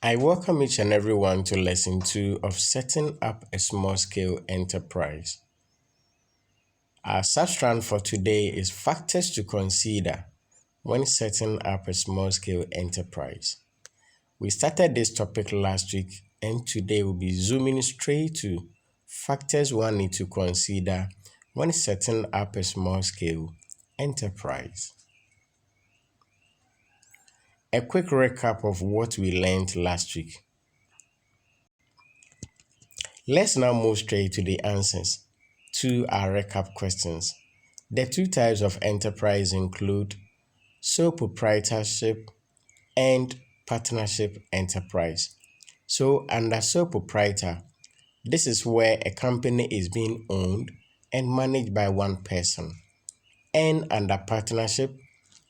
I welcome each and everyone to lesson 2 of setting up a small scale enterprise. Our substrand for today is factors to consider when setting up a small scale enterprise. We started this topic last week and today we'll be zooming straight to factors one need to consider when setting up a small scale enterprise. A quick recap of what we learned last week. Let's now move straight to the answers to our recap questions. The two types of enterprise include sole proprietorship and partnership enterprise. So under sole proprietor, this is where a company is being owned and managed by one person. And under partnership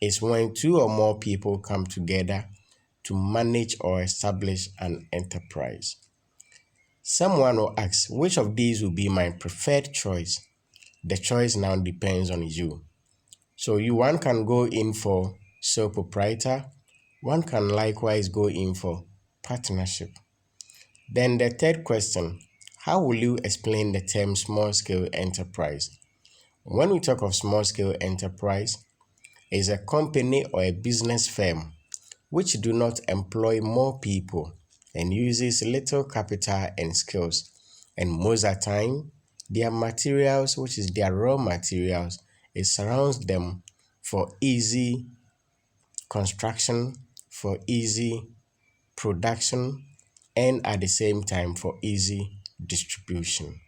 is when two or more people come together to manage or establish an enterprise. Someone will ask, which of these will be my preferred choice? The choice now depends on you. So one can go in for sole proprietor, one can likewise go in for partnership. Then the third question, how will you explain the term small scale enterprise? When we talk of small scale enterprise, it's a company or a business firm which do not employ more people and uses little capital and skills. And most of the time, their materials, which is their raw materials, it surrounds them for easy construction, for easy production, and at the same time for easy distribution.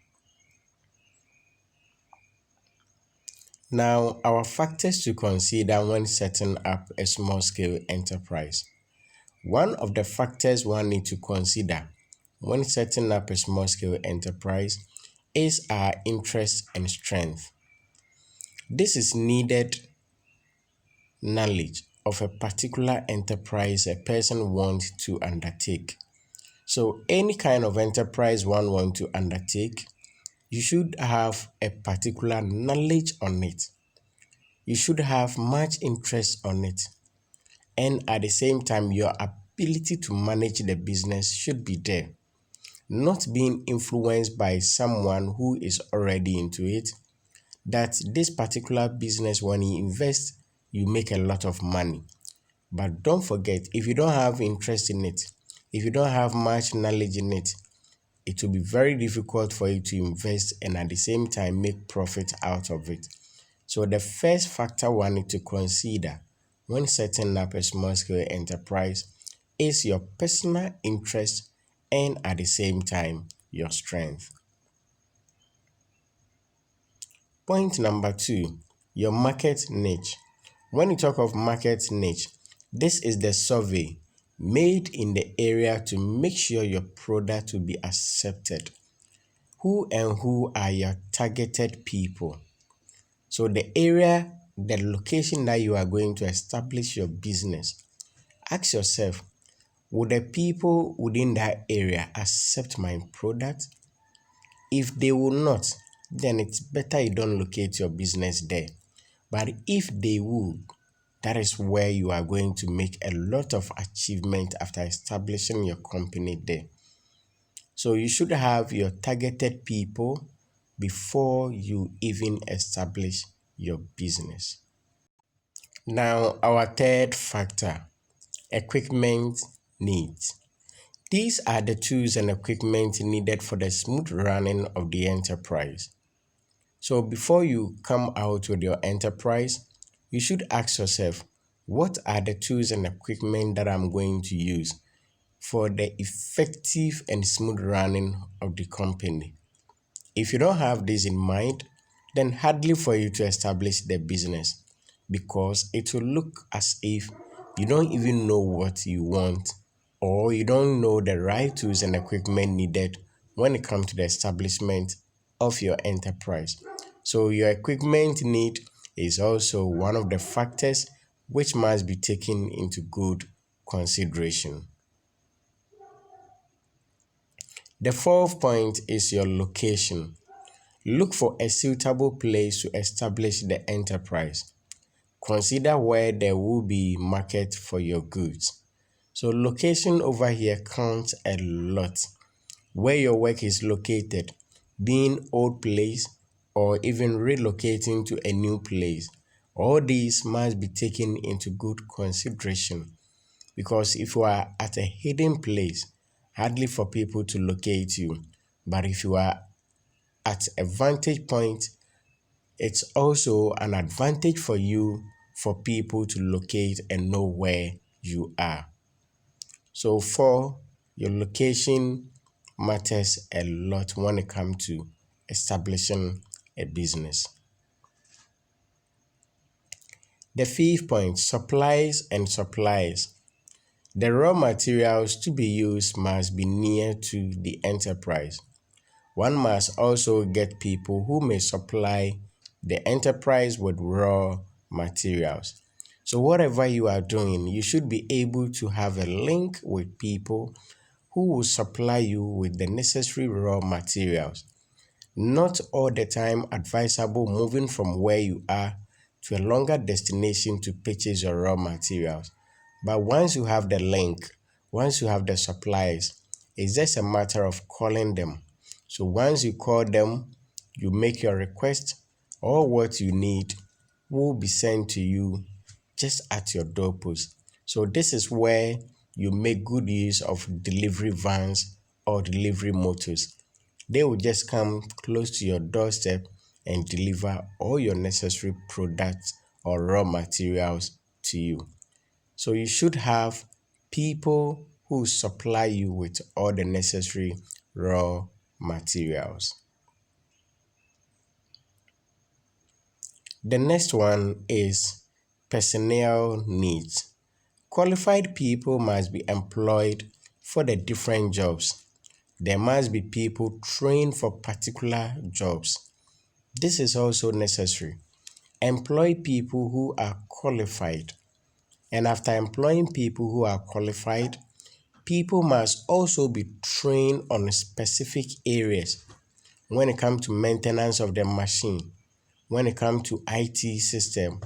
Now, our factors to consider when setting up a small scale enterprise. One of the factors one need to consider when setting up a small scale enterprise is our interest and strength. This is needed knowledge of a particular enterprise a person wants to undertake. So any kind of enterprise one wants to undertake, you should have a particular knowledge on it. You should have much interest on it. And at the same time, your ability to manage the business should be there. Not being influenced by someone who is already into it, that this particular business, when you invest, you make a lot of money. But don't forget, if you don't have interest in it, if you don't have much knowledge in it, it will be very difficult for you to invest and at the same time make profit out of it. So the first factor one need to consider when setting up a small scale enterprise is your personal interest and at the same time your strength. Point number 2, your market niche. When you talk of market niche, this is the survey made in the area to make sure your product will be accepted. Who and who are your targeted people? So the area, the location that you are going to establish your business, ask yourself, would the people within that area accept my product? If they will not, then it's better you don't locate your business there. But if they would, that is where you are going to make a lot of achievement after establishing your company there. So you should have your targeted people before you even establish your business. Now, our third factor, equipment needs. These are the tools and equipment needed for the smooth running of the enterprise. So before you come out with your enterprise, you should ask yourself, what are the tools and equipment that I'm going to use for the effective and smooth running of the company? If you don't have this in mind, then hardly for you to establish the business, because it will look as if you don't even know what you want or you don't know the right tools and equipment needed when it comes to the establishment of your enterprise. So your equipment need is also one of the factors which must be taken into good consideration. The fourth point is your location. Look for a suitable place to establish the enterprise. Consider where there will be market for your goods. So location over here counts a lot. Where your work is located, being old place or even relocating to a new place. All these must be taken into good consideration because if you are at a hidden place, hardly for people to locate you. But if you are at a vantage point, it's also an advantage for you for people to locate and know where you are. So for your location matters a lot when it comes to establishing a business. The fifth point, supplies and supplies. The raw materials to be used must be near to the enterprise. One must also get people who may supply the enterprise with raw materials. So whatever you are doing, you should be able to have a link with people who will supply you with the necessary raw materials. Not all the time advisable moving from where you are to a longer destination to purchase your raw materials. But once you have the link, once you have the supplies, it's just a matter of calling them. So once you call them, you make your request, all what you need will be sent to you just at your doorpost. So this is where you make good use of delivery vans or delivery motors. They will just come close to your doorstep and deliver all your necessary products or raw materials to you. So you should have people who supply you with all the necessary raw materials. The next one is personnel needs. Qualified people must be employed for the different jobs. There must be people trained for particular jobs. This is also necessary. Employ people who are qualified. And after employing people who are qualified, people must also be trained on specific areas when it comes to maintenance of the machine, when it comes to IT system.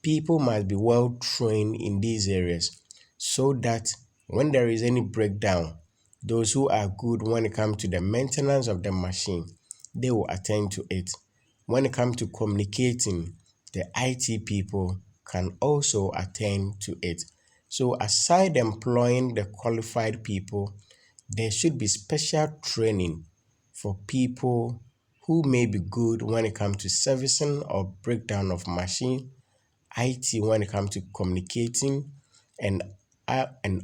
People must be well trained in these areas so that when there is any breakdown, those who are good when it comes to the maintenance of the machine, they will attend to it. When it comes to communicating, the IT people can also attend to it. So aside employing the qualified people, there should be special training for people who may be good when it comes to servicing or breakdown of machine, IT when it comes to communicating, and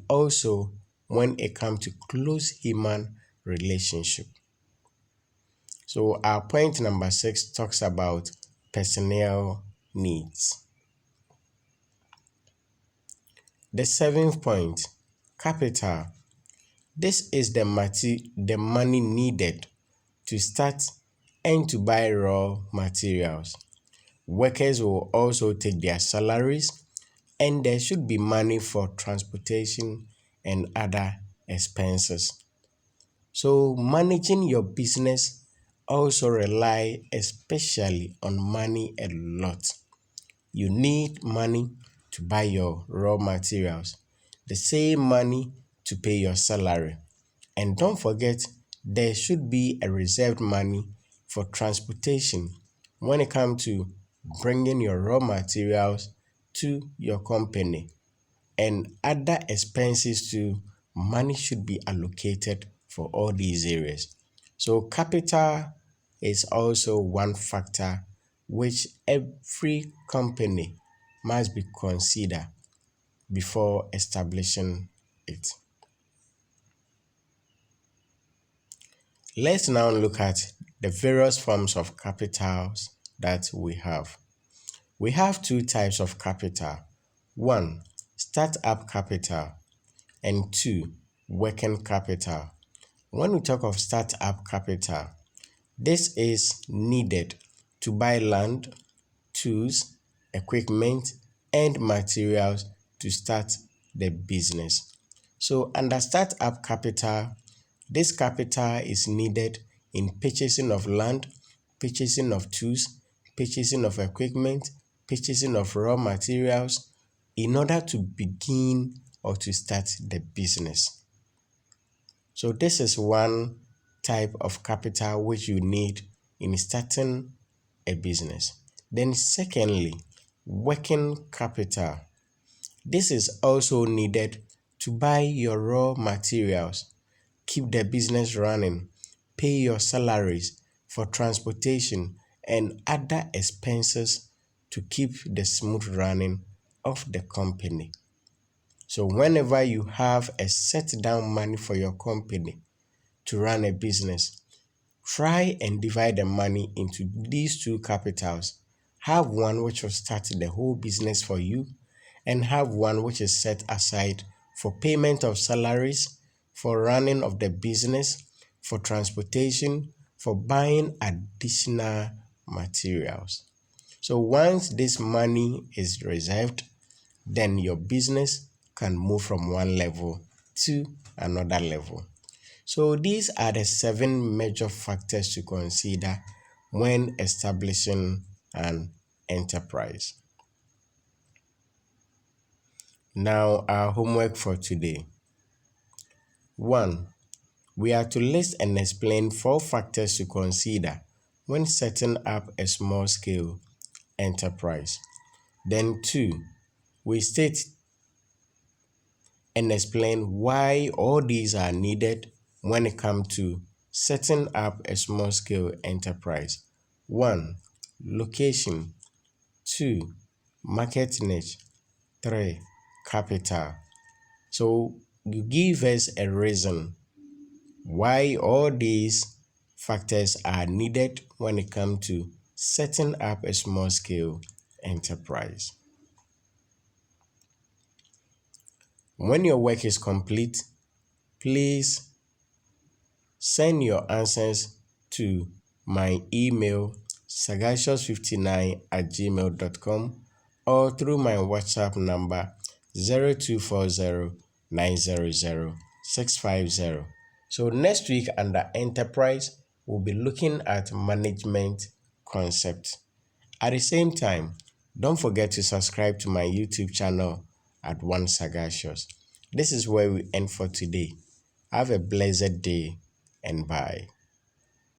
also when it comes to close human relationship. So our point number 6 talks about personnel needs. The seventh point, capital. This is the money needed to start and to buy raw materials. Workers will also take their salaries, and there should be money for transportation and other expenses. So managing your business also rely especially on money a lot. You need money to buy your raw materials, the same money to pay your salary. And don't forget, there should be a reserved money for transportation when it comes to bringing your raw materials to your company. And other expenses too, money should be allocated for all these areas. So capital is also one factor which every company must be considered before establishing it. Let's now look at the various forms of capitals that we have. We have two types of capital. One, startup capital, and two, working capital. When we talk of startup capital, this is needed to buy land, tools, equipment, and materials to start the business. So under startup capital, this capital is needed in purchasing of land, purchasing of tools, purchasing of equipment, purchasing of raw materials in order to begin or to start the business. So this is one type of capital which you need in starting a business. Then secondly, working capital. This is also needed to buy your raw materials, keep the business running, pay your salaries for transportation and other expenses to keep the smooth running of the company. So whenever you have a set down money for your company to run a business, try and divide the money into these two capitals. Have one which will start the whole business for you, and have one which is set aside for payment of salaries, for running of the business, for transportation, for buying additional materials. So once this money is reserved, then your business can move from one level to another level. So these are the 7 major factors to consider when establishing an enterprise. Now, our homework for today. 1. We are to list and explain 4 factors to consider when setting up a small scale enterprise. Then 2. We state and explain why all these are needed when it comes to setting up a small scale enterprise. 1. Location. 2. Market niche. 3. Capital. So you give us a reason why all these factors are needed when it comes to setting up a small scale enterprise. When your work is complete, please send your answers to my email sagacious59@gmail.com or through my WhatsApp number 0240-900-650. So next week under Enterprise, we'll be looking at management concepts. At the same time, don't forget to subscribe to my YouTube channel at One Sagacious. This is where we end for today. Have a blessed day and bye.